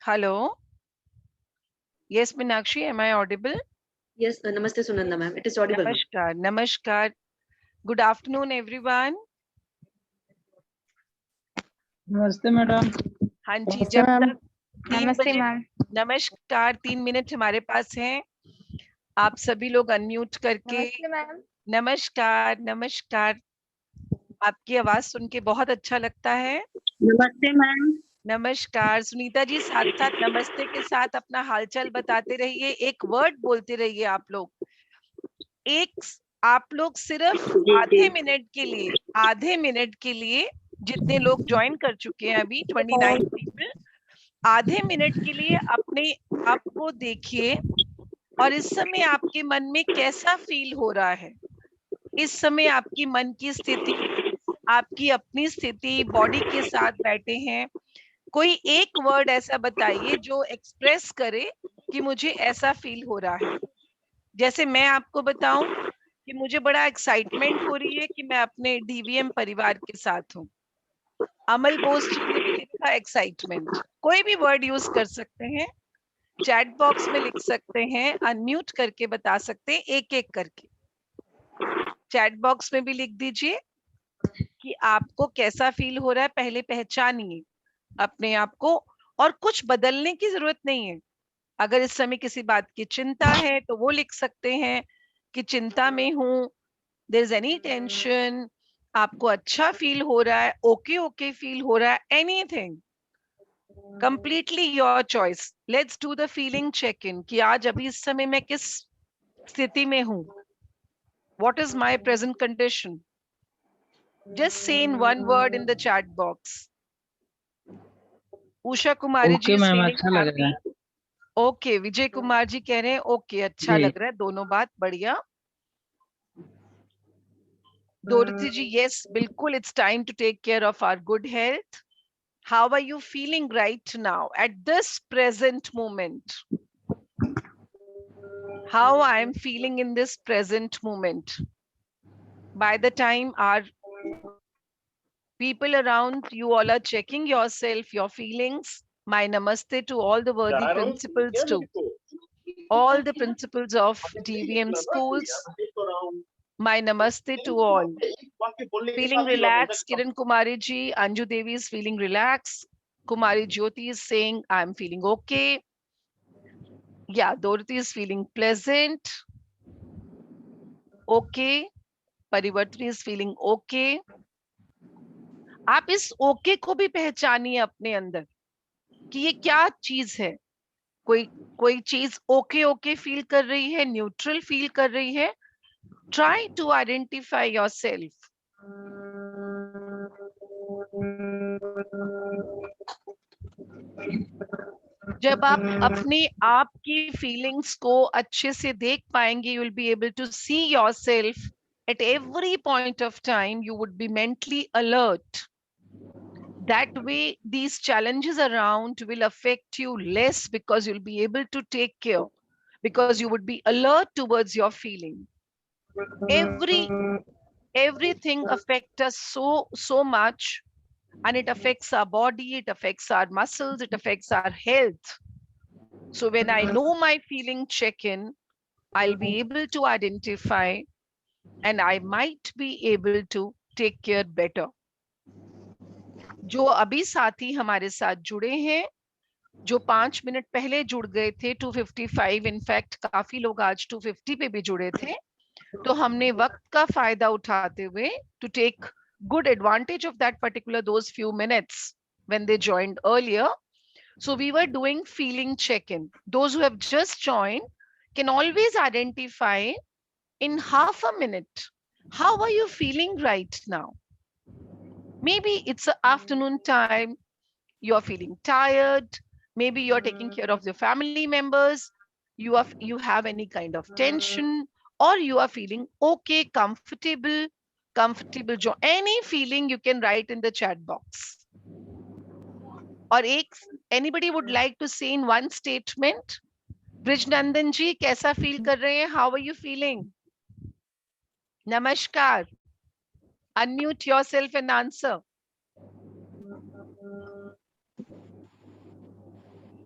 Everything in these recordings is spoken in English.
Hello. Yes, Meenakshi, am I audible? Yes, Namaste Sunanda ma'am. It is audible ma'am. Namaskar. Namaskar. Good afternoon, everyone. नमस्ते madam. हाँ जी, नमस्ते जब ma'am. तक 3 नमस्ते बजे मैम। नमस्कार, 3 मिनट हमारे पास हैं। आप सभी लोग अनम्यूट करके नमस्ते मैम। नमस्कार, नमस्कार। आपकी आवाज सुन के बहुत अच्छा लगता है। नमस्ते मैम। नमस्कार सुनीता जी, साथ साथ नमस्ते के साथ अपना हालचाल बताते रहिए, एक वर्ड बोलते रहिए आप लोग। आप लोग सिर्फ आधे मिनट के लिए जितने लोग ज्वाइन कर चुके हैं अभी 29 पीपल, आधे मिनट के लिए अपने आप को देखिए और इस समय आपके मन में कैसा फील हो रहा है। इस समय आपकी मन की स्थिति, आपकी अपनी स्थिति, बॉडी के साथ बैठे हैं। कोई एक वर्ड ऐसा बताइए जो एक्सप्रेस करे कि मुझे ऐसा फील हो रहा है। जैसे मैं आपको बताऊं कि मुझे बड़ा एक्साइटमेंट हो रही है कि मैं अपने डीवीएम परिवार के साथ हूँ। अमल बोस जी ने भी लिखा एक्साइटमेंट। कोई भी वर्ड यूज कर सकते हैं, चैट बॉक्स में लिख सकते हैं, अनम्यूट करके बता सकते हैं, एक एक करके चैट बॉक्स में भी लिख दीजिए कि आपको कैसा फील हो रहा है। पहले पहचानिए अपने आप को और कुछ बदलने की जरूरत नहीं है। अगर इस समय किसी बात की चिंता है तो वो लिख सकते हैं कि चिंता में हूँ, देयर इज एनी टेंशन, आपको अच्छा फील हो रहा है, ओके ओके फील हो रहा है, anything, completely your choice. Let's do the feeling check in कि आज अभी इस समय मैं किस स्थिति में हूँ। What is my present condition? Just say in one word in the chat box. Usha Kumari ji okay is ma'am, feeling अच्छा लग रहा हैप्पी। है। ओके, विजय कुमार जी कह रहे हैं ओके, अच्छा जी। लग रहा है, दोनों बात बढ़िया। डोरथी जी, यस बिल्कुल, it's time to take care of our good health. How are you feeling right now at this present moment? How I am feeling in this present moment. By the time our people around you all are checking yourself, your feelings, my namaste to all the worthy principals too. All the principals of DVM schools, my namaste to all. Feeling relaxed, Kiran Kumari ji, Anju Devi is feeling relaxed. Kumari Jyoti is saying, I'm feeling okay. Yeah, Dorothy is feeling pleasant. Okay. परिवर्तनी is feeling okay. आप इस okay को भी पहचानिए अपने अंदर कि ये क्या चीज है। कोई कोई चीज ओके ओके फील कर रही है, न्यूट्रल फील कर रही है। Try to identify yourself. जब आप अपने आप की फीलिंग्स को अच्छे से देख पाएंगे, you will be able to see yourself at every point of time. You would be mentally alert. That way these challenges around will affect you less because you'll be able to take care, because you would be alert towards your feeling. every Everything affects us so much, and it affects our body, it affects our muscles, it affects our health. So when I know my feeling check in, I'll be able to identify and I might be able to take care better. जो अभी साथी हमारे साथ जुड़े हैं, जो 5 minute पहले जुड़ गए थे 255, इनफैक्ट काफी लोग आज 250 पे भी जुड़े थे, तो हमने वक्त का फायदा उठाते हुए to take good advantage of that particular those few minutes when they joined earlier. So we were doing feeling check-in. Those who have just joined can always identify in half a minute how are you feeling right now. Maybe it's an afternoon time, you're feeling tired, maybe you're taking care of your family members, you have any kind of tension, or you are feeling okay, comfortable jo any feeling you can write in the chat box. Or anybody would like to say in one statement? Brijnandan ji, kaisa feel kar rahe hain? How are you feeling? Namaskar. Unmute yourself and answer.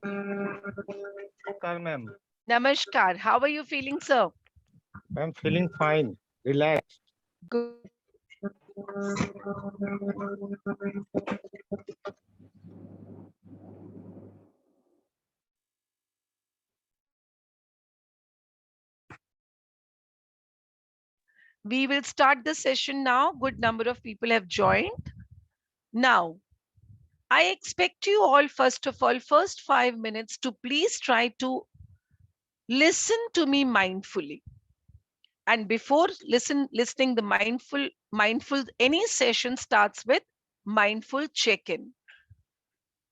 Namaskar, ma'am. Namaskar. How are you feeling, sir? I'm feeling fine, relaxed. Good. We will start the session now. Good number of people have joined. Now, I expect you all, first of all, first 5 minutes to please try to listen to me mindfully. And before listening the mindful, any session starts with mindful check-in.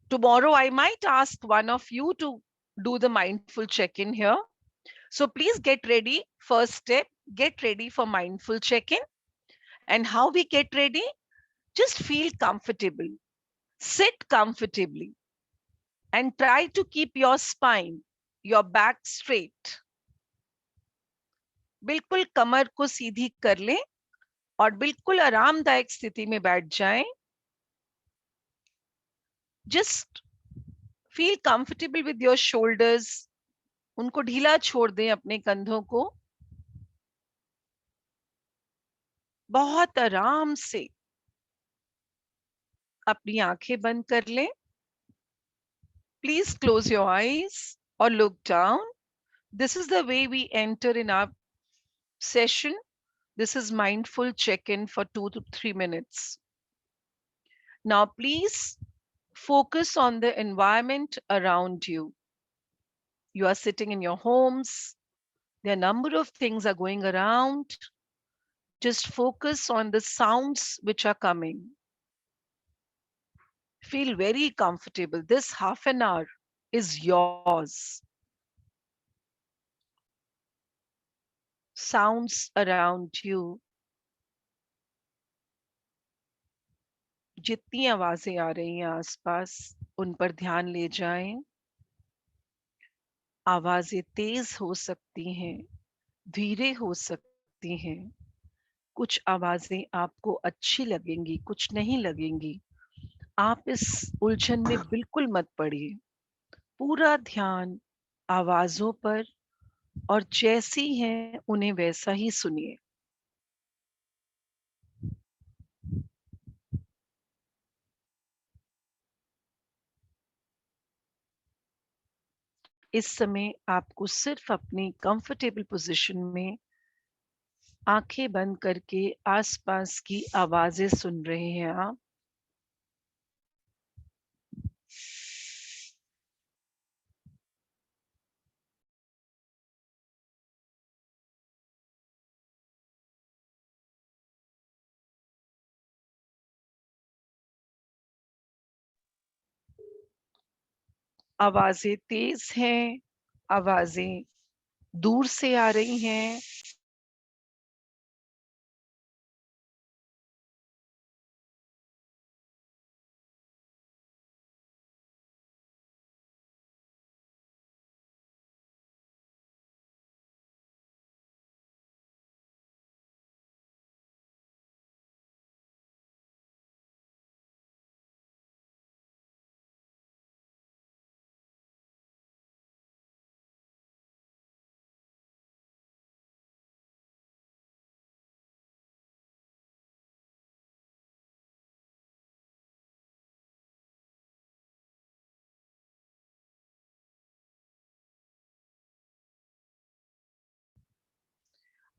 Tomorrow, I might ask one of you to do the mindful check-in here. So please get ready. First step, get ready for mindful check-in. And how we get ready? Just feel comfortable. Sit comfortably and try to keep your spine, your back straight. बिल्कुल कमर को सीधी कर लें और बिल्कुल आरामदायक स्थिति में बैठ जाएं. Just feel comfortable with your shoulders. उनको ढीला छोड़ दें अपने कंधों को. बहुत आराम से अपनी आंखें बंद कर लें. Please close your eyes or look down. This is the way we enter in our session. This is mindful check-in for 2 to 3 minutes. Now, please focus on the environment around you. You are sitting in your homes. There are a number of things are going around. Just focus on the sounds which are coming. Feel very comfortable. This half an hour is yours. Sounds around you. जितनी आवाजें आ रही हैं आसपास, उन पर ध्यान ले जाएं. आवाजें तेज हो सकती हैं, धीरे हो सकती हैं. कुछ आवाजें आपको अच्छी लगेंगी, कुछ नहीं लगेंगी. आप इस उलझन में बिल्कुल मत पड़िए. पूरा ध्यान आवाजों पर और जैसी हैं उन्हें वैसा ही सुनिए. इस समय आपको सिर्फ अपनी कंफर्टेबल पोजीशन में आंखें बंद करके आसपास की आवाजें सुन रहे हैं आप. आवाजें तेज हैं, आवाजें दूर से आ रही हैं.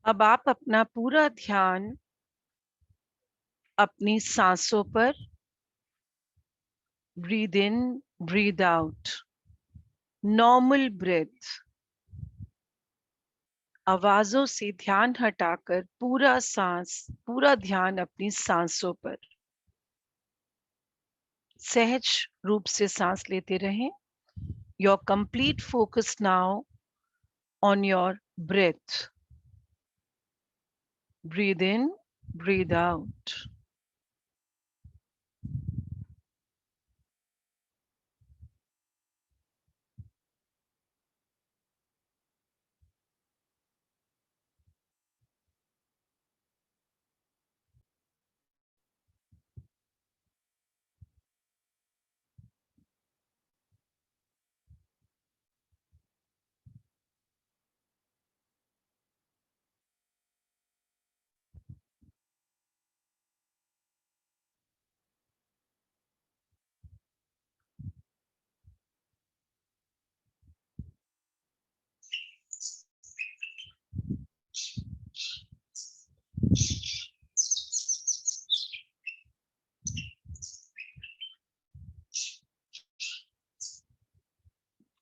अब आप अपना पूरा ध्यान अपनी सांसों पर, breathe in, breathe out, normal breath. आवाजों से ध्यान हटाकर पूरा ध्यान अपनी सांसों पर. सहज रूप से सांस लेते रहें. Your complete focus now on your breath. Breathe in, breathe out.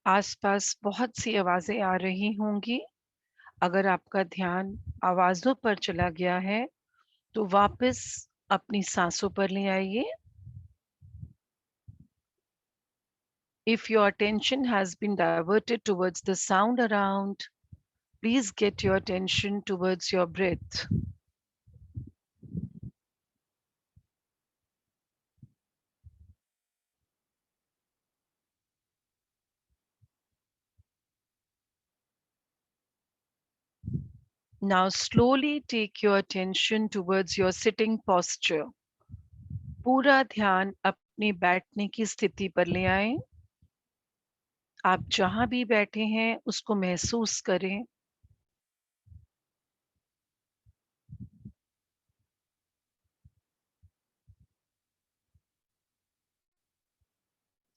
आसपास बहुत सी आवाजें आ रही होंगी। अगर आपका ध्यान आवाजों पर चला गया है तो वापस अपनी सांसों पर ले आइए। If your attention has been diverted towards the sound around, please get your attention towards your breath. Now slowly take your attention towards your sitting posture. पूरा ध्यान अपने बैठने की स्थिति पर ले आएं। आप जहां भी बैठे हैं उसको महसूस करें।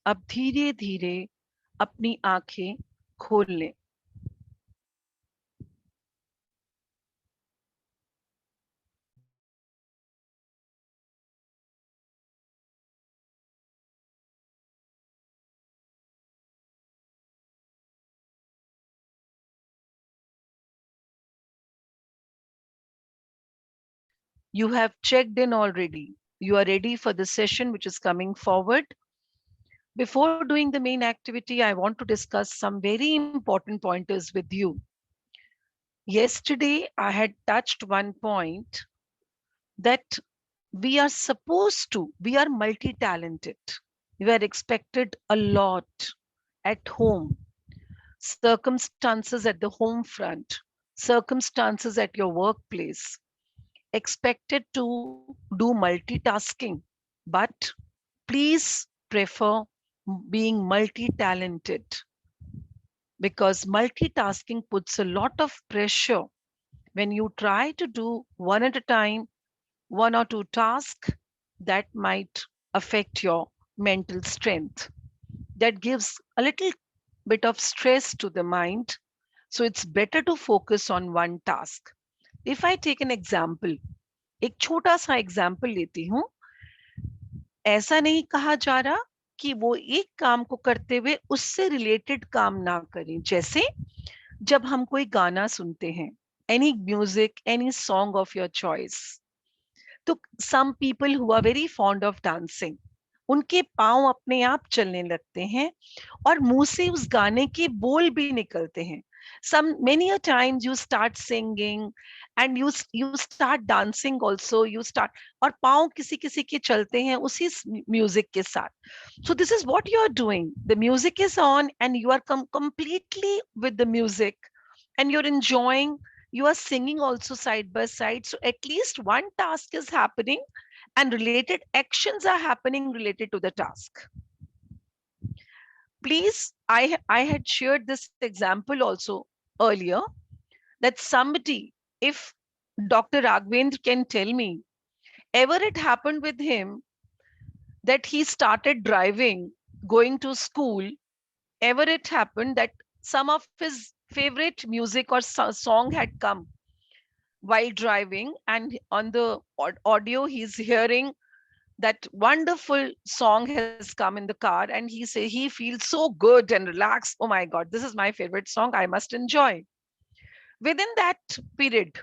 अब धीरे धीरे अपनी आंखें खोल लें। You have checked in already. You are ready for the session which is coming forward. Before doing the main activity, I want to discuss some very important pointers with you. Yesterday, I had touched one point that we are multi-talented. We are expected a lot at home, circumstances at the home front, circumstances at your workplace, expected to do multitasking, but please prefer being multi-talented because multitasking puts a lot of pressure when you try to do one at a time, one or two tasks that might affect your mental strength. That gives a little bit of stress to the mind. So it's better to focus on one task. If I take an example, एक छोटा सा example लेती हूँ। ऐसा नहीं कहा जा रहा कि वो एक काम को करते हुए उससे रिलेटेड काम ना करें। जैसे जब हम कोई गाना सुनते हैं, any music, any song of your choice, तो some people who are very fond of dancing, उनके पांव अपने आप चलने लगते हैं और मुंह से उस गाने के बोल भी निकलते हैं। Many a times you start singing and you start dancing also, you start, और पाँव किसी किसी के चलते हैं उसी म्यूजिक के साथ. So this is what you are doing. The music is on and you are completely with the music and you're enjoying, you are singing also side by side. So at least one task is happening and related actions are happening related to the task. Please, I had shared this example also earlier that somebody, if Dr. Raghavendra can tell me, ever it happened with him that he started driving, going to school, ever it happened that some of his favorite music or song had come while driving, and on the audio he's hearing that wonderful song has come in the car and he feels so good and relaxed. Oh my God, this is my favorite song, I must enjoy. Within that period,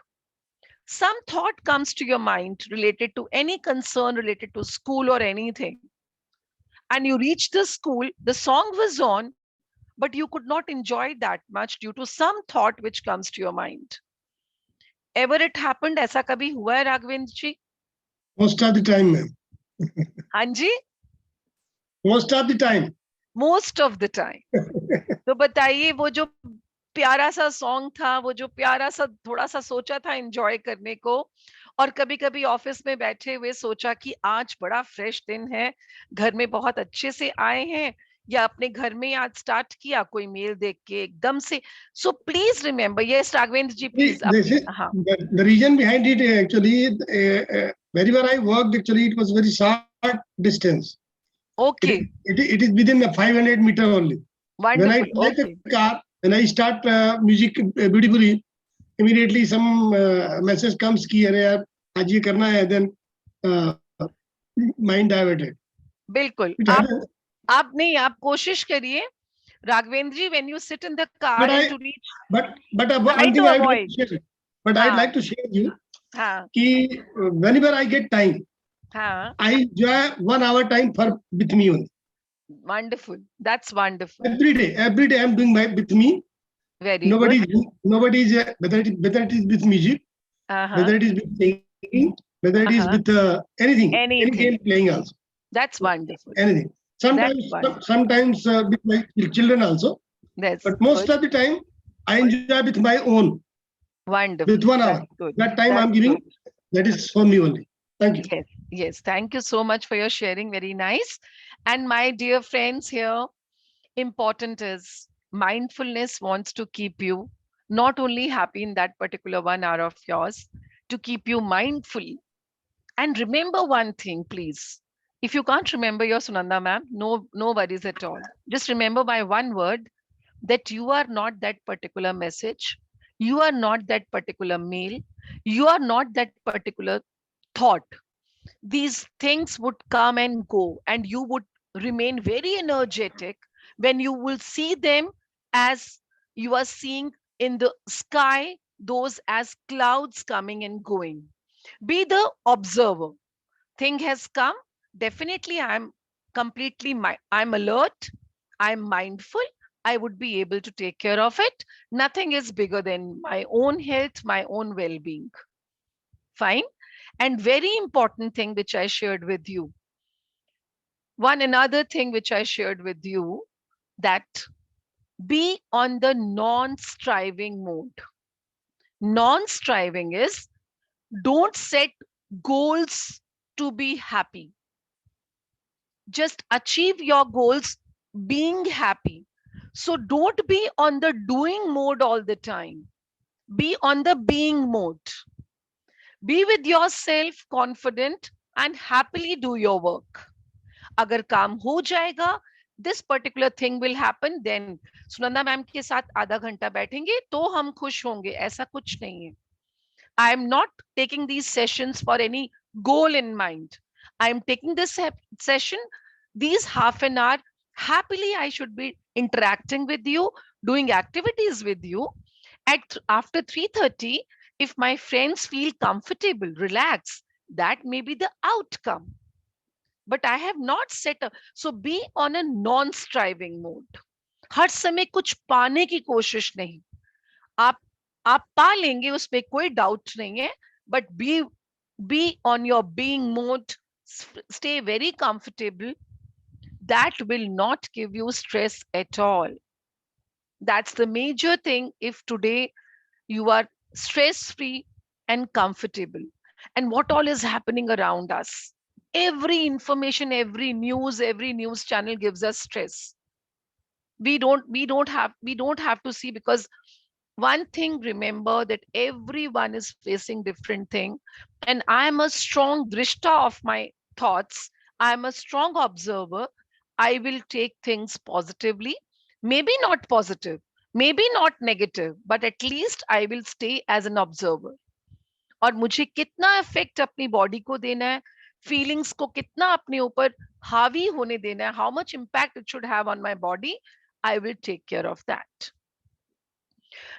some thought comes to your mind related to any concern related to school or anything. And you reach the school, the song was on, but you could not enjoy that much due to some thought which comes to your mind. Ever it happened? ऐसा कभी हुआ है राघवेंद्र जी? Most of the time, ma'am. हाँ जी? Most of the time. Most of the time. तो बताइए, वो जो प्यारा सा सॉन्ग था, वो जो प्यारा सा थोड़ा सा सोचा था एंजॉय करने को, और कभी कभी ऑफिस में बैठे हुए सोचा कि आज बड़ा फ्रेश दिन है, घर में बहुत अच्छे से आए हैं, या अपने घर में आज स्टार्ट किया कोई मेल देख के एकदम से. So please remember. Yes Raghavendra ji, please. हाँ, The reason behind it actually, wherever I worked, actually it was very short distance. okay, It is within the 500 meter only. When I wonderful. drive Okay, the car, when I start music beautifully, immediately some message comes कि अरे यार आज ये करना है, then mind diverted. बिल्कुल. आप नहीं, आप कोशिश करिए Raghavendra, when you sit in the car But and I, to reach, but try one to thing I'd like avoid. to share. But I'd हाँ, like to share you हाँ, कि whenever I get time, हाँ. I enjoy 1 hour time for with me only. Wonderful. That's wonderful. Every day I'm doing my with me. Very good. Nobody's whether it is with music, Uh-huh. whether it is with singing, whether it is Uh-huh. with anything, any Anything. game playing also, That's wonderful. anything. Sometimes, wonderful. sometimes with my children also, That's but most good. of the time I enjoy with my own, Wonderful. with 1 hour. That's good. That time I'm That's giving, good. that is for me only. Thank you. Yes, yes. Thank you so much for your sharing. Very nice. And my dear friends here, important is mindfulness wants to keep you not only happy in that particular 1 hour of yours, to keep you mindful. And remember one thing, please. If you can't remember your Sunanda ma'am, no worries at all. Just remember by one word that you are not that particular message, you are not that particular mail, you are not that particular thought. These things would come and go, and you would remain very energetic when you will see them as you are seeing in the sky, those as clouds coming and going. Be the observer. Thing has come, definitely I'm completely I'm alert, I'm mindful, I would be able to take care of it. Nothing is bigger than my own health, my own well-being. Fine. And very important thing which I shared with you, one another thing which I shared with you, that be on the non-striving mode. Non-striving is, don't set goals to be happy, just achieve your goals being happy. So don't be on the doing mode all the time, be on the being mode. Be with yourself confident and happily do your work. अगर काम हो जाएगा, this particular thing will happen, then Sunanda ma'am के साथ आधा घंटा बैठेंगे तो हम खुश होंगे, ऐसा कुछ नहीं है. I am not taking these sessions for any goal in mind. I am taking this session, these half an hour, happily I should be interacting with you, doing activities with you. After 3:30, if my friends feel comfortable, relax, that may be the outcome. But I have not set a, so be on a non-striving mode. हर समय कुछ पाने की कोशिश नहीं. आप आप पा लेंगे, उसमें कोई डाउट नहीं है, but be on your being mode, stay very comfortable. That will not give you stress at all. That's the major thing. If today you are stress free and comfortable, and what all is happening around us, every information, every news channel gives us stress. We don't have to see, because one thing, remember that everyone is facing different thing, and I am a strong drishta of my thoughts. I am a strong observer. I will take things positively, maybe not positive, maybe not negative, but at least I will stay as an observer. और मुझे कितना effect अपनी body को देना है, feelings को कितना अपने ऊपर हावी होने देना है, how much impact it should have on my body, I will take care of that.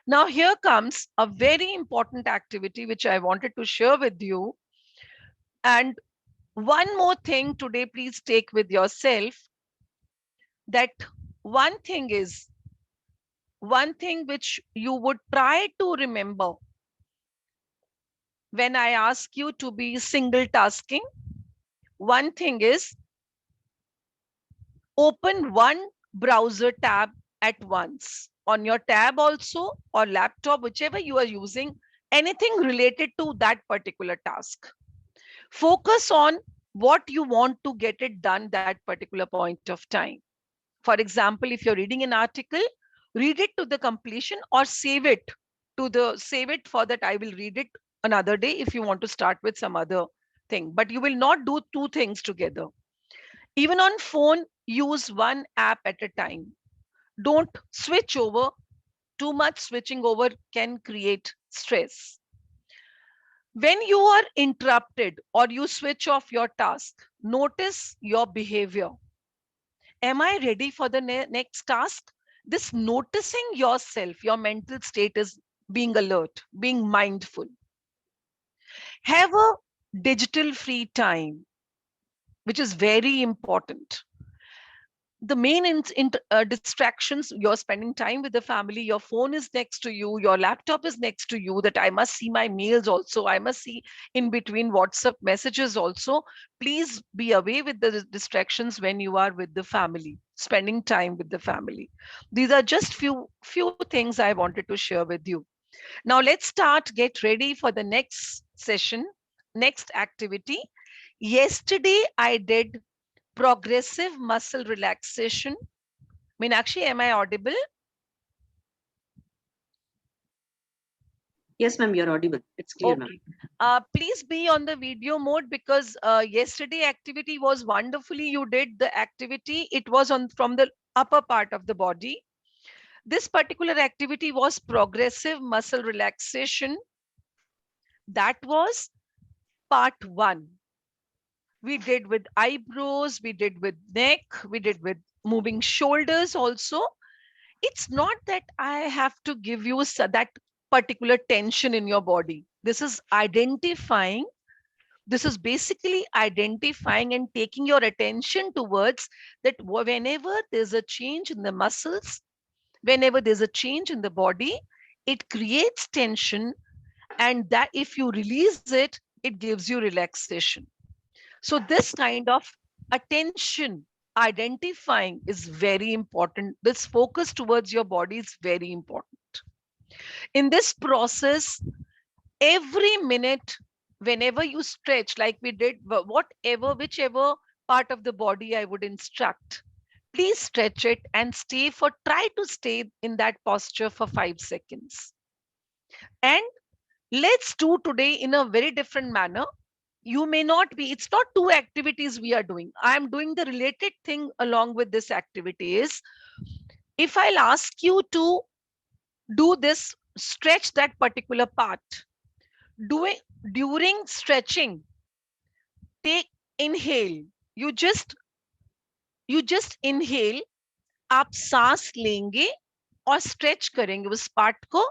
Now, here comes a very important activity which I wanted to share with you. And one more thing today, please take with yourself, that one thing is, one thing which you would try to remember when I ask you to be single tasking. One thing is, open one browser tab at once on your tab also, or laptop, whichever you are using, anything related to that particular task. Focus on what you want to get it done that particular point of time. For example, if you're reading an article, read it to the completion, or save it for that I will read it another day if you want to start with some other thing. But you will not do two things together. Even on phone, use one app at a time. Don't switch over. Too much switching over can create stress. When you are interrupted or you switch off your task, notice your behavior. Am I ready for the next task? This noticing yourself, your mental state is being alert, being mindful. Have a digital free time, which is very important. The main distractions, you're spending time with the family, your phone is next to you, your laptop is next to you, that I must see my mails also, I must see in between WhatsApp messages also. Please be away with the distractions when you are with the family, spending time with the family. These are just few things I wanted to share with you. Now let's start, get ready for the next session, next activity. Yesterday I did progressive muscle relaxation. Meenakshi, am I audible? Yes, ma'am, you're audible. It's clear, ma'am. Okay. Please be on the video mode because yesterday activity was wonderfully. You did the activity. It was on from the upper part of the body. This particular activity was progressive muscle relaxation. That was part 1. We did with eyebrows, we did with neck, we did with moving shoulders also. It's not that I have to give you that particular tension in your body. This is identifying. This is basically identifying and taking your attention towards that whenever there's a change in the muscles, whenever there's a change in the body, it creates tension, and that if you release it, it gives you relaxation. So this kind of attention, identifying is very important. This focus towards your body is very important. In this process, every minute, whenever you stretch, like we did, whichever part of the body I would instruct, please stretch it and try to stay in that posture for 5 seconds. And let's do today in a very different manner. You may not be, it's not 2 activities we are doing. I'm doing the related thing along with this activity is, if I'll ask you to do this, stretch that particular part, during stretching, take inhale, you just inhale, आप सांस लेंगे और stretch करेंगे उस part को,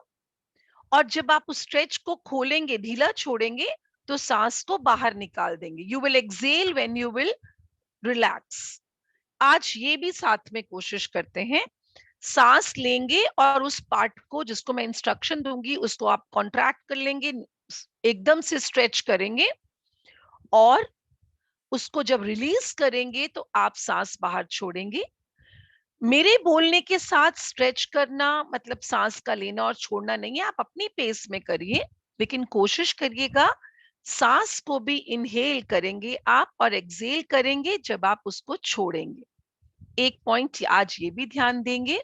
और जब आप उस स्ट्रेच को खोलेंगे, ढीला छोड़ेंगे, तो सांस को बाहर निकाल देंगे. You will excel when you will relax. आज ये भी साथ में कोशिश करते हैं. सांस लेंगे और उस पार्ट को जिसको मैं इंस्ट्रक्शन दूंगी उसको आप कॉन्ट्रैक्ट कर लेंगे, एकदम से स्ट्रेच करेंगे, और उसको जब रिलीज करेंगे तो आप सांस बाहर छोड़ेंगे. मेरे बोलने के साथ स्ट्रेच करना मतलब सांस का लेना और छोड़ना नहीं है, आप अपनी पेस में करिए, लेकिन कोशिश करिएगा सांस को भी इनहेल करेंगे आप और एक्सेल करेंगे जब आप उसको छोड़ेंगे. एक पॉइंट आज ये भी ध्यान देंगे.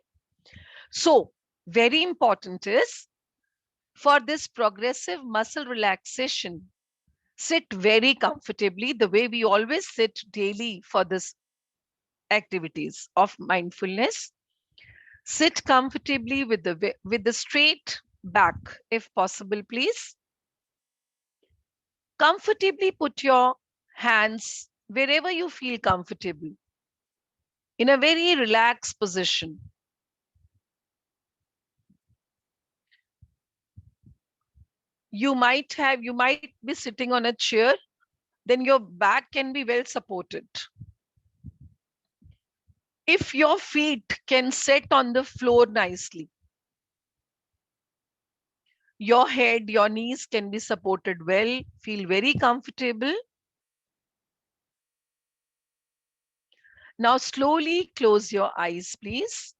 So very important is, for this progressive muscle relaxation, sit very comfortably the way we always sit daily for this activities of mindfulness. Sit comfortably with the straight back if possible, please. Comfortably put your hands wherever you feel comfortable in a very relaxed position. You might be sitting on a chair, then your back can be well supported. If your feet can sit on the floor nicely, your head, your knees can be supported well, feel very comfortable. Now slowly close your eyes, please.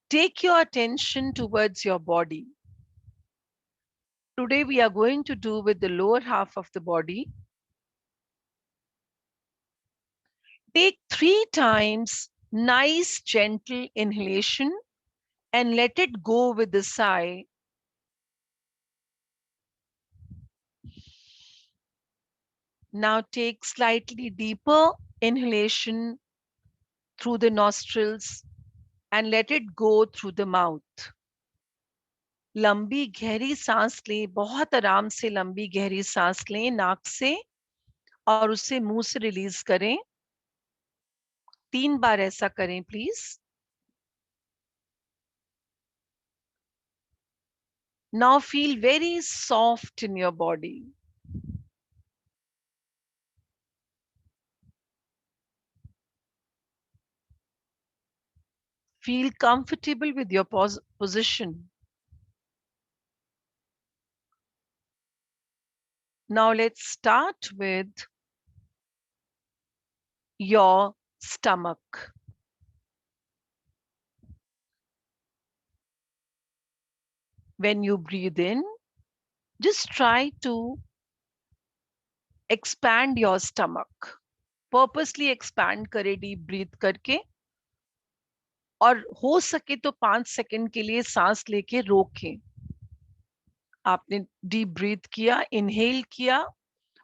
Take your attention towards your body. Today we are going to do with the lower half of the body. Take 3 times nice gentle inhalation and let it go with the sigh. Now take slightly deeper inhalation through the nostrils and let it go through the mouth. लंबी गहरी सांस लें, बहुत आराम से लंबी गहरी सांस लें नाक से और उसे मुंह से रिलीज करें. 3 बार ऐसा करें please. Now feel very soft in your body. Feel comfortable with your position. Now let's start with your stomach. When you breathe in, just try to expand your stomach. Purposely expand करें deep breathe करके, और हो सके तो 5 second के लिए सांस लेके रोकें। आपने डीप ब्रीथ किया, इनहेल किया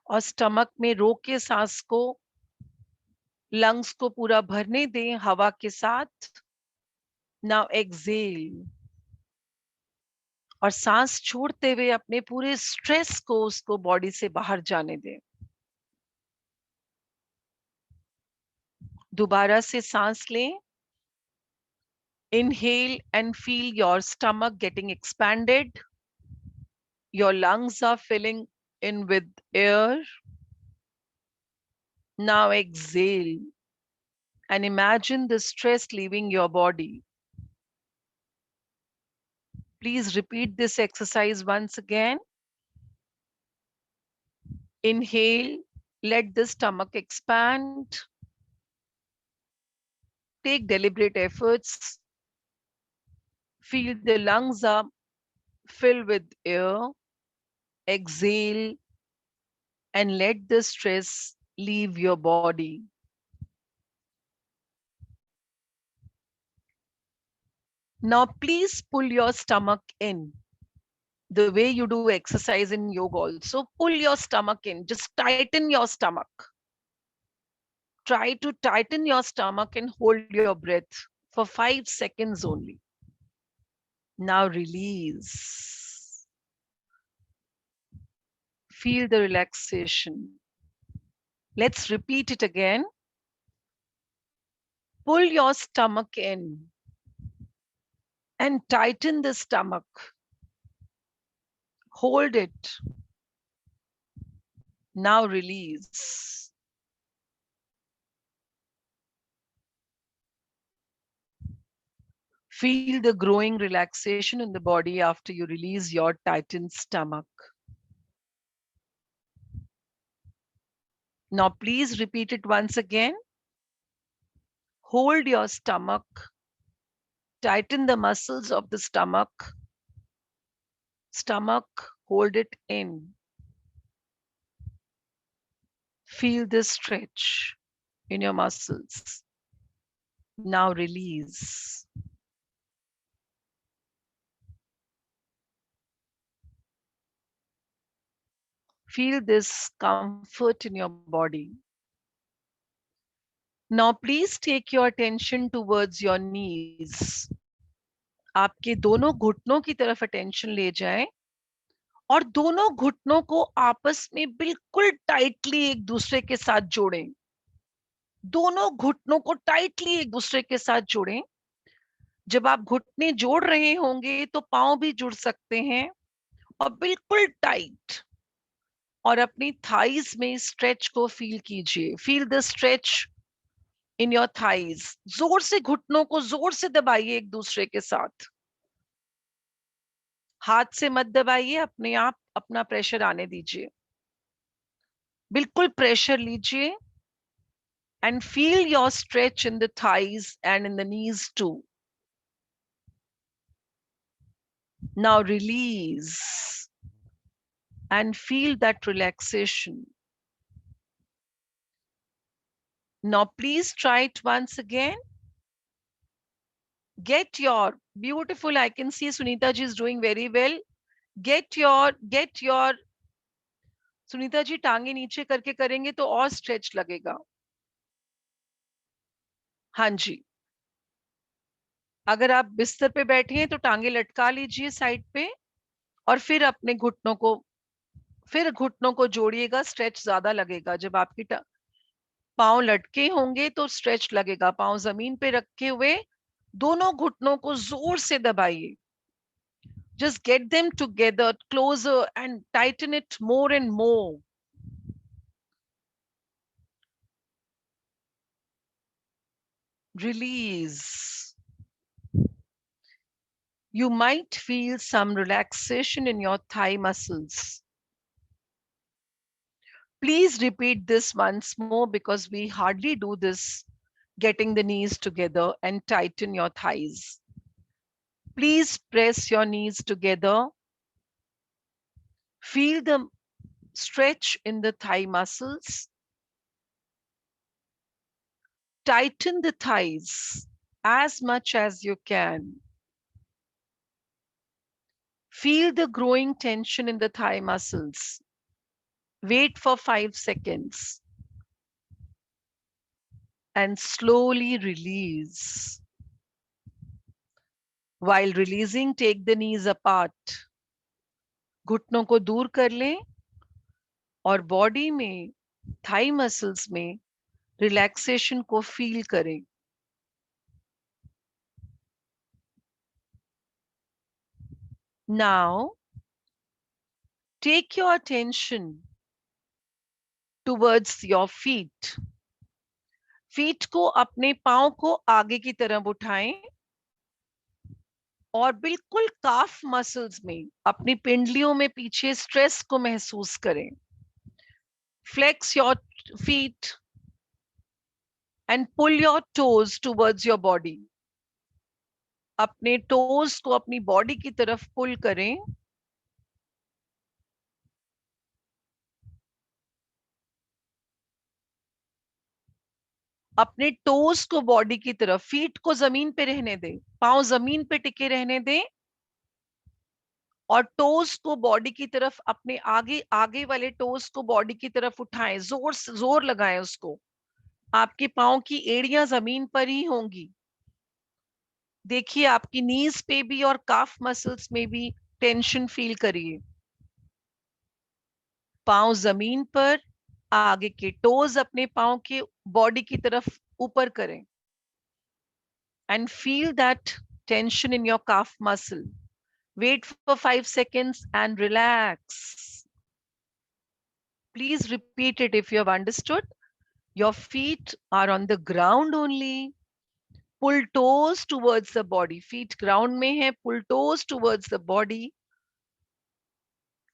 और स्टमक में रोक के सांस को, लंग्स को पूरा भरने दें हवा के साथ। नाउ एक्सहेल, और सांस छोड़ते हुए अपने पूरे स्ट्रेस को, उसको बॉडी से बाहर जाने दें। दोबारा से सांस लें। Inhale and feel your stomach getting expanded. Your lungs are filling in with air. Now exhale and imagine the stress leaving your body. Please repeat this exercise once again. Inhale, let the stomach expand. Take deliberate efforts. Feel the lungs are filled with air. Exhale and let the stress leave your body. Now please pull your stomach in. The way you do exercise in yoga also, pull your stomach in, just tighten your stomach. Try to tighten your stomach and hold your breath for 5 seconds only. Now release. Feel the relaxation. Let's repeat it again. Pull your stomach in and tighten the stomach. Hold it. Now release. Feel the growing relaxation in the body after you release your tightened stomach. Now please repeat it once again. Hold your stomach. Tighten the muscles of the stomach. Stomach, hold it in. Feel the stretch in your muscles. Now release. Feel this comfort in your body. Now please take your attention towards your knees. आपके दोनों घुटनों की तरफ attention ले जाएं और दोनों घुटनों को आपस में बिल्कुल टाइटली एक दूसरे के साथ जोड़ें। दोनों घुटनों को टाइटली एक दूसरे के साथ जोड़ें। जब आप घुटने जोड़ रहे होंगे तो पांव भी जुड़ सकते हैं, और बिल्कुल टाइट, और अपनी थाइज में स्ट्रेच को फील कीजिए। Feel the stretch in your thighs. जोर से घुटनों को जोर से दबाइए एक दूसरे के साथ। हाथ से मत दबाइए, अपने आप अपना प्रेशर आने दीजिए। बिल्कुल प्रेशर लीजिए and feel your stretch in the thighs and in the knees too. Now release and feel that relaxation. Now please try it once again. Get your beautiful, I can see Sunita ji is doing very well. Get your Sunita ji टांगे नीचे करके करेंगे तो और stretch लगेगा। हाँ जी, अगर आप बिस्तर पे बैठे हैं तो टांगे लटका लीजिए साइड पे, और फिर अपने घुटनों को जोड़िएगा। स्ट्रेच ज्यादा लगेगा जब आपकी पांव लटके होंगे तो स्ट्रेच लगेगा। पांव जमीन पे रखे हुए दोनों घुटनों को जोर से दबाइए। Just get them together closer and tighten it more and more. Release. You might feel some relaxation in your thigh muscles. Please repeat this once more because we hardly do this, getting the knees together and tighten your thighs. Please press your knees together. Feel the stretch in the thigh muscles. Tighten the thighs as much as you can. Feel the growing tension in the thigh muscles. Wait for 5 seconds and slowly release. While releasing, take the knees apart. घुटनों को दूर कर लें और body में, thigh muscles में relaxation को feel करें। Now, take your attention towards your feet. Feet को, अपने पांव को आगे की तरफ उठाएं और बिल्कुल काफ मसल्स में, अपनी पिंडलियों में पीछे स्ट्रेस को महसूस करें। Flex your feet and pull your toes towards your body. अपने टोज को अपनी बॉडी की तरफ पुल करें। अपने टोज को बॉडी की तरफ, फीट को जमीन पे रहने दें, पांव जमीन पे टिके रहने दें और टोज को बॉडी की तरफ, अपने आगे आगे वाले टोज को बॉडी की तरफ उठाएं, जोर लगाएं उसको। आपके पांव की एड़ियां जमीन पर ही होंगी। देखिए आपकी नीज पे भी और काफ मसल्स में भी टेंशन फील करिए। पांव जमीन पर, आगे के टोज अपने पांव के बॉडी की तरफ ऊपर करें and feel that tension in your calf muscle. Wait for 5 seconds and relax. Please repeat it if you have understood. Your feet are on the ground only. Pull toes towards the body. Feet ground mein hai. Pull toes towards the body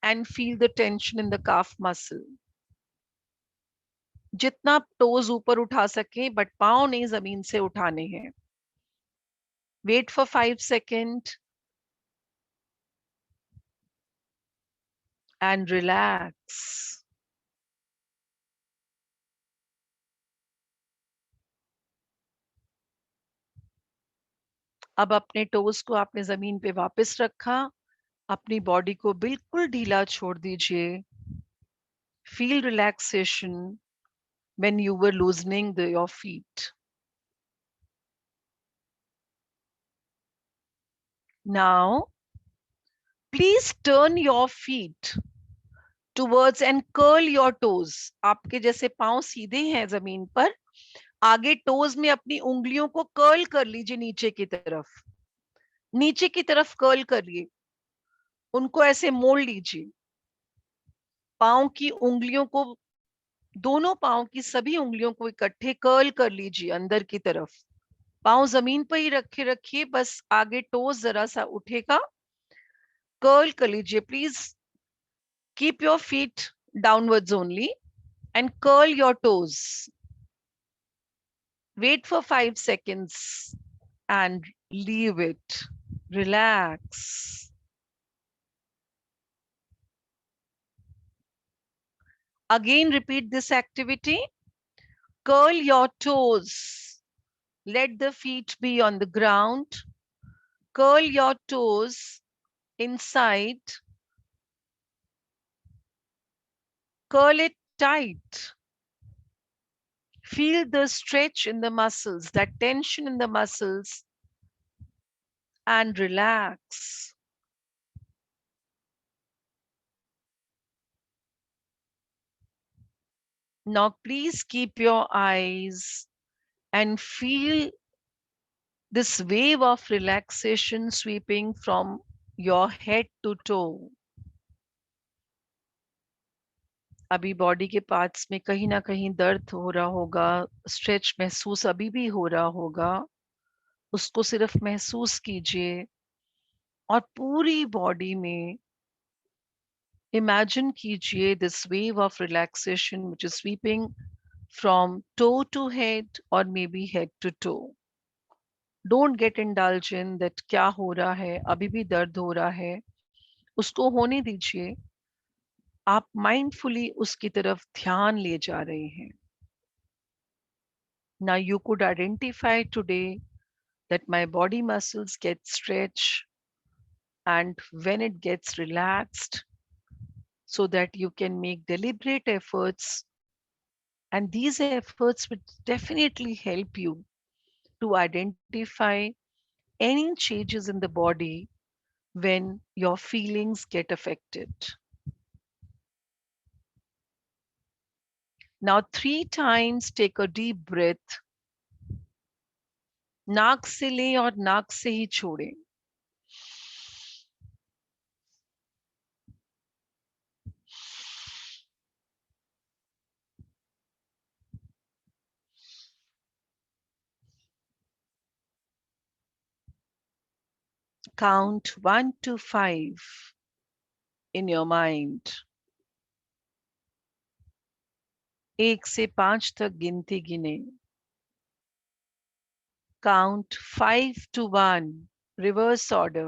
and feel the tension in the calf muscle. जितना toes ऊपर उठा सके, but पांव नहीं जमीन से उठाने हैं। Wait for 5 seconds and relax. अब अपने टोज को आपने जमीन पे वापस रखा, अपनी बॉडी को बिल्कुल ढीला छोड़ दीजिए। Feel relaxation when you were loosening your feet. Now, please turn your feet towards and curl your toes. आपके जैसे पांव सीधे हैं जमीन पर, आगे टोज में अपनी उंगलियों को कर्ल कर लीजिए नीचे की तरफ। नीचे की तरफ कर्ल करिए, उनको ऐसे मोड़ लीजिए। पांव की उंगलियों को, दोनों पांव की सभी उंगलियों को इकट्ठे कर्ल कर लीजिए अंदर की तरफ। पांव जमीन पर ही रखिए, बस आगे टोज जरा सा उठेगा, कर्ल कर लीजिए। Please keep your feet downwards only and curl your toes. Wait for 5 seconds and leave it. Relax. Again, repeat this activity. Curl your toes. Let the feet be on the ground. Curl your toes inside. Curl it tight. Feel the stretch in the muscles, that tension in the muscles, and relax. Now please keep your eyes and feel this wave of relaxation sweeping from your head to toe. अभी body के parts में कहीं ना कहीं दर्द हो रहा होगा, स्ट्रेच महसूस अभी भी हो रहा होगा, उसको सिर्फ महसूस कीजिए और पूरी बॉडी में इमेजिन कीजिए this wave of relaxation which is sweeping from toe to head और may be head to toe. Don't get indulge in that क्या हो रहा है, अभी भी दर्द हो रहा है, उसको होने दीजिए. आप माइंडफुली उसकी तरफ ध्यान ले जा रहे हैं. Now you could identify today that my body muscles get stretched and when it gets relaxed so that you can make deliberate efforts, and these efforts would definitely help you to identify any changes in the body when your feelings get affected. Now 3 times take a deep breath. नाक से लें और नाक से ही छोड़ें. Count 1 to 5 in your mind. 1 से 5 तक गिनती गिने. Count 5 to 1, reverse order.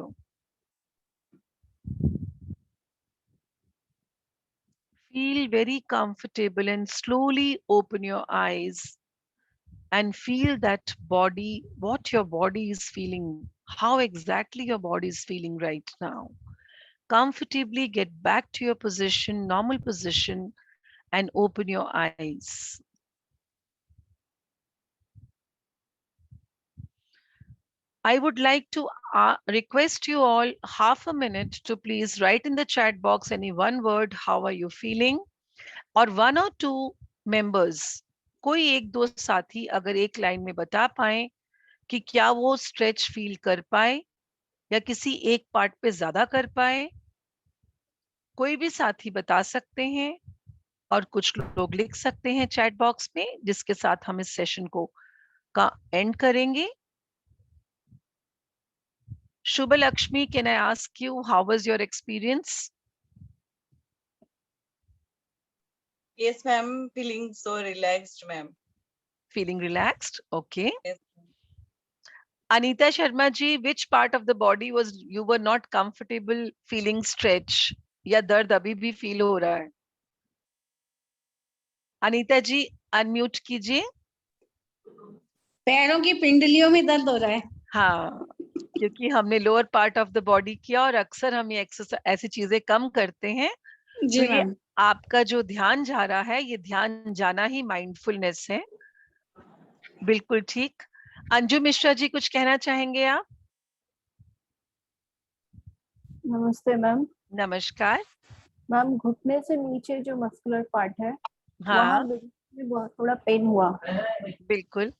Feel very comfortable and slowly open your eyes and feel that body, what your body is feeling, how exactly your body is feeling right now. Comfortably get back to your position, normal position, and open your eyes. I would like to request you all half a minute to please write in the chat box any one word, how are you feeling? और 1 or 2 members, कोई एक दो साथी अगर एक line में बता पाए कि क्या वो स्ट्रेच फील कर पाए या किसी एक पार्ट पे ज्यादा कर पाए, कोई भी साथी बता सकते हैं और कुछ लोग लिख सकते हैं चैट बॉक्स में, जिसके साथ हम इस सेशन को का एंड करेंगे. Shubha Lakshmi, can I ask you, how was your experience? Yes, ma'am. Feeling so relaxed, ma'am. Feeling relaxed? Okay. Yes. Anita Sharma ji, which part of the body was you were not comfortable feeling stretch? या दर्द अभी भी feel हो रहा है? अनीता जी unmute कीजिए. पैरों की पिंडलियों में दर्द हो रहा है. हाँ, क्योंकि हमने lower part of the body किया और अक्सर हम ये एक्सरसाइज ऐसी चीजें कम करते हैं. जी तो ये मैम. आपका जो ध्यान जा रहा है, ये ध्यान जाना ही माइंडफुलनेस है. बिल्कुल ठीक. अंजू मिश्रा जी, कुछ कहना चाहेंगे आप? नमस्ते मैम. नमस्कार मैम, घुटने से नीचे जो मस्कुलर पार्ट है, हाँ वहाँ में बहुत थोड़ा पेन हुआ. बिल्कुल.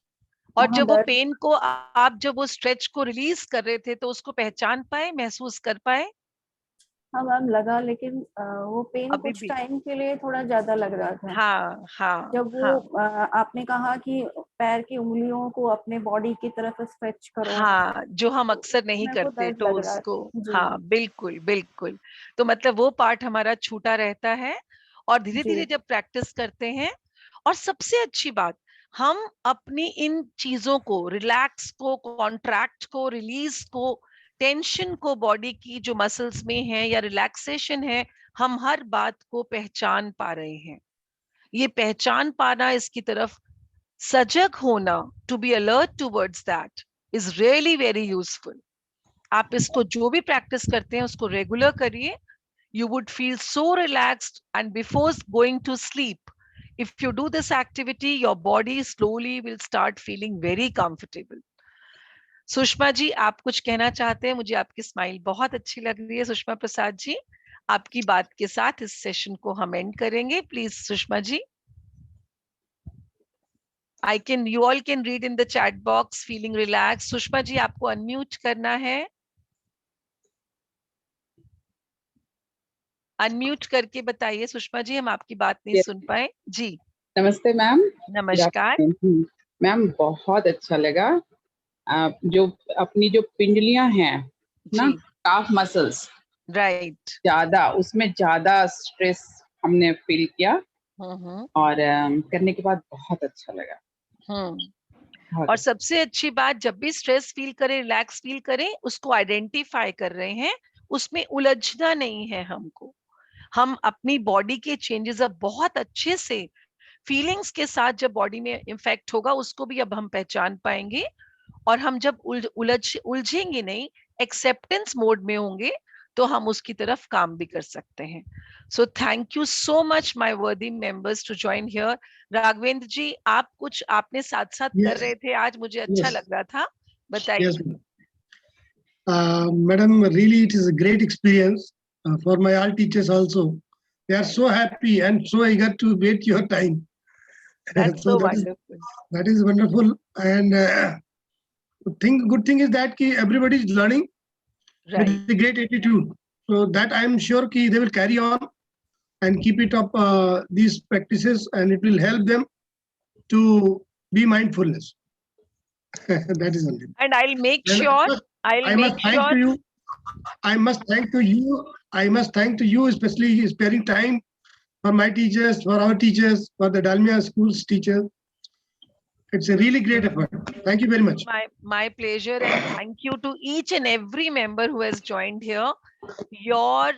और वहाँ जब वो दर्द- पेन को आप जब वो स्ट्रेच को रिलीज कर रहे थे तो उसको पहचान पाए, महसूस कर पाए? हाँ मैम लगा, लेकिन वो पेन अभी कुछ भी? टाइम के लिए थोड़ा ज्यादा लग रहा था. हाँ हाँ जब वो हाँ आपने कहा कि पैर की उंगलियों को अपने बॉडी की तरफ स्ट्रेच करो. हाँ, जो हम अक्सर नहीं मेरे को करते दर्द लग रहा टोज को. था. जी हाँ बिल्कुल बिल्कुल. तो मतलब वो पार्ट हमारा छूटा रहता है और धीरे जी. धीरे जब प्रैक्टिस करते हैं, और सबसे अच्छी बात, हम अपनी इन चीजों को, रिलैक्स को, कॉन्ट्रैक्ट को, रिलीज को, टेंशन को बॉडी की जो मसल्स में है या रिलैक्सेशन है, हम हर बात को पहचान पा रहे हैं. ये पहचान पाना, इसकी तरफ सजग होना, to be alert towards that is really very useful. आप इसको जो भी प्रैक्टिस करते हैं उसको रेगुलर करिए. You would feel so relaxed, and before going to sleep, if you do this activity, your body slowly will start feeling very comfortable. Sushma ji, आप कुछ कहना चाहते हैं? मुझे आपकी स्माइल बहुत अच्छी लग रही है. सुषमा प्रसाद जी, आपकी बात के साथ इस सेशन को हम एंड करेंगे. Please Sushma ji. You all can read in the chat box, feeling relaxed. Sushma ji आपको unmute करना है. Unmute करके बताइए सुषमा जी, हम आपकी बात नहीं सुन पाए. जी. नमस्ते मैम. नमस्कार. मैम बहुत अच्छा लगा. आप जो अपनी जो पिंडलियां हैं ना, काफ मसल्स, राइट, ज्यादा उसमें ज्यादा स्ट्रेस हमने फील किया और करने के बाद बहुत अच्छा लगा. और सबसे अच्छी बात, जब भी स्ट्रेस फील करें, रिलैक्स फील करें, उसको आइडेंटिफाई कर रहे हैं, उसमें उलझना नहीं है हमको. हम अपनी बॉडी के चेंजेस अब बहुत अच्छे से फीलिंग्स के साथ जब बॉडी में इम्फेक्ट होगा, उसको भी अब हम पहचान पाएंगे. और हम जब उलझेंगे नहीं, एक्सेप्टेंस मोड में होंगे, तो हम उसकी तरफ काम भी कर सकते हैं. So thank you so much my worthy members to join here. Raghavendra ji, आप कुछ आपने साथ साथ कर रहे थे आज, मुझे अच्छा लग रहा था, बताइए. Madam, really it is a great experience for my all teachers also. They are so happy and so eager to wait your time. That's so wonderful. That is wonderful. And good thing is that everybody is learning with a great attitude. So that I am sure they will carry on and keep it up, these practices, and it will help them to be mindfulness. That is only. And I'll make sure. I must thank to you, especially sparing time for my teachers, for our teachers, for the Dalmia schools teachers. It's a really great effort. Thank you very much. My pleasure, and thank you to each and every member who has joined here. Your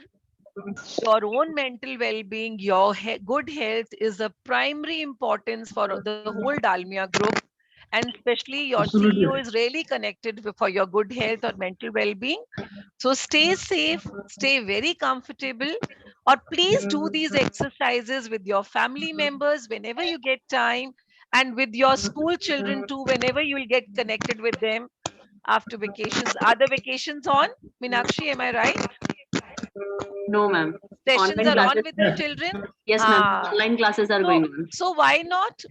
own mental well-being, your good health is the primary importance for the whole Dalmia group. And especially your CEO is really connected for your good health or mental well-being. So stay safe, stay very comfortable, or please do these exercises with your family members whenever you get time, and with your school children too, whenever you will get connected with them after vacations. Are the vacations on? Meenakshi, am I right? No, ma'am. Sessions are on with the children? Yes, ma'am. Online classes are going on. So why not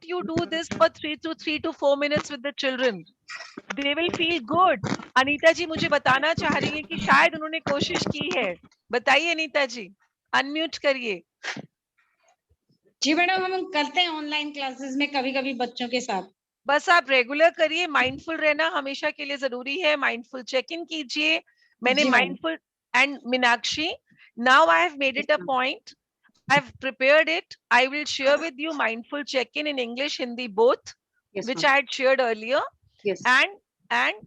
you do this for 3 to 4 minutes with the children? They will feel good. Anita जी मुझे बताना चाह रही है कि शायद उन्होंने कोशिश की है. बताइए अनीता जी, अनम्यूट करिए. जी मैडम, हम करते हैं ऑनलाइन क्लासेस में कभी-कभी बच्चों के साथ. बस आप रेगुलर करिए. माइंडफुल रहना हमेशा के लिए जरूरी है. माइंडफुल चेक इन कीजिए. मैंने mindful and Meenakshi, now I have made it a point. I've prepared it. I will share with you mindful check-in in English, Hindi both, which I had shared earlier. Yes. And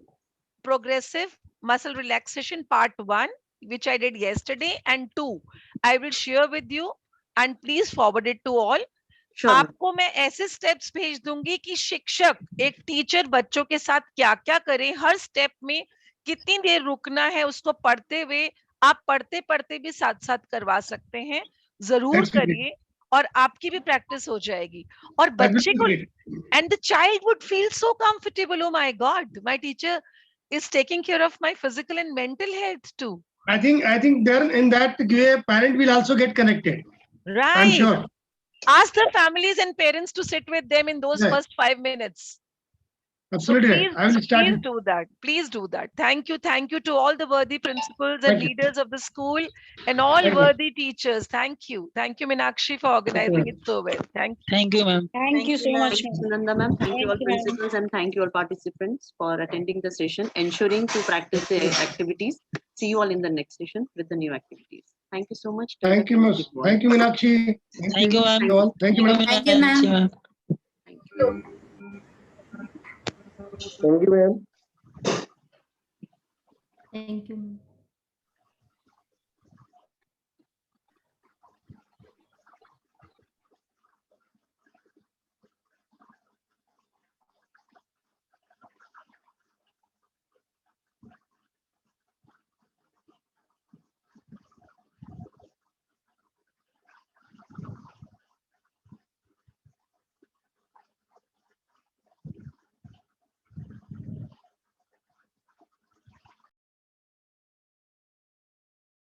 progressive muscle relaxation part 1, which I did yesterday, and 2, I will share with you, and please forward it to all. Sure. आपको मैं ऐसे steps भेज दूंगी कि शिक्षक, एक teacher बच्चों के साथ क्या क्या करे, हर स्टेप में कितनी देर रुकना है, उसको पढ़ते हुए आप पढ़ते पढ़ते भी साथ साथ करवा सकते हैं. जरूर करिए और आपकी भी प्रैक्टिस हो जाएगी. और बच्चे को, and the child would feel so comfortable. Oh my God, my teacher is taking care of my physical and mental health too. I think there in that way, parent will also get connected. Right. I'm sure. Ask the families and parents to sit with them in those first 5 minutes. Absolutely. So please, I will start. Please do that. Please do that. Thank you to all the worthy principals and leaders of the school and all worthy teachers. Thank you, Meenakshi, for organizing it so well. Thank you, ma'am. Thank you so much. Sunanda ma'am. Thank you all principals and thank you all participants for attending the session, ensuring to practice the activities. See you all in the next session with the new activities. Thank you so much. Thank you, Miss. Thank you, Meenakshi. Thank you, ma'am. Thank you, ma'am. Thank you, ma'am. Thank you. Thank you, ma'am. Thank you.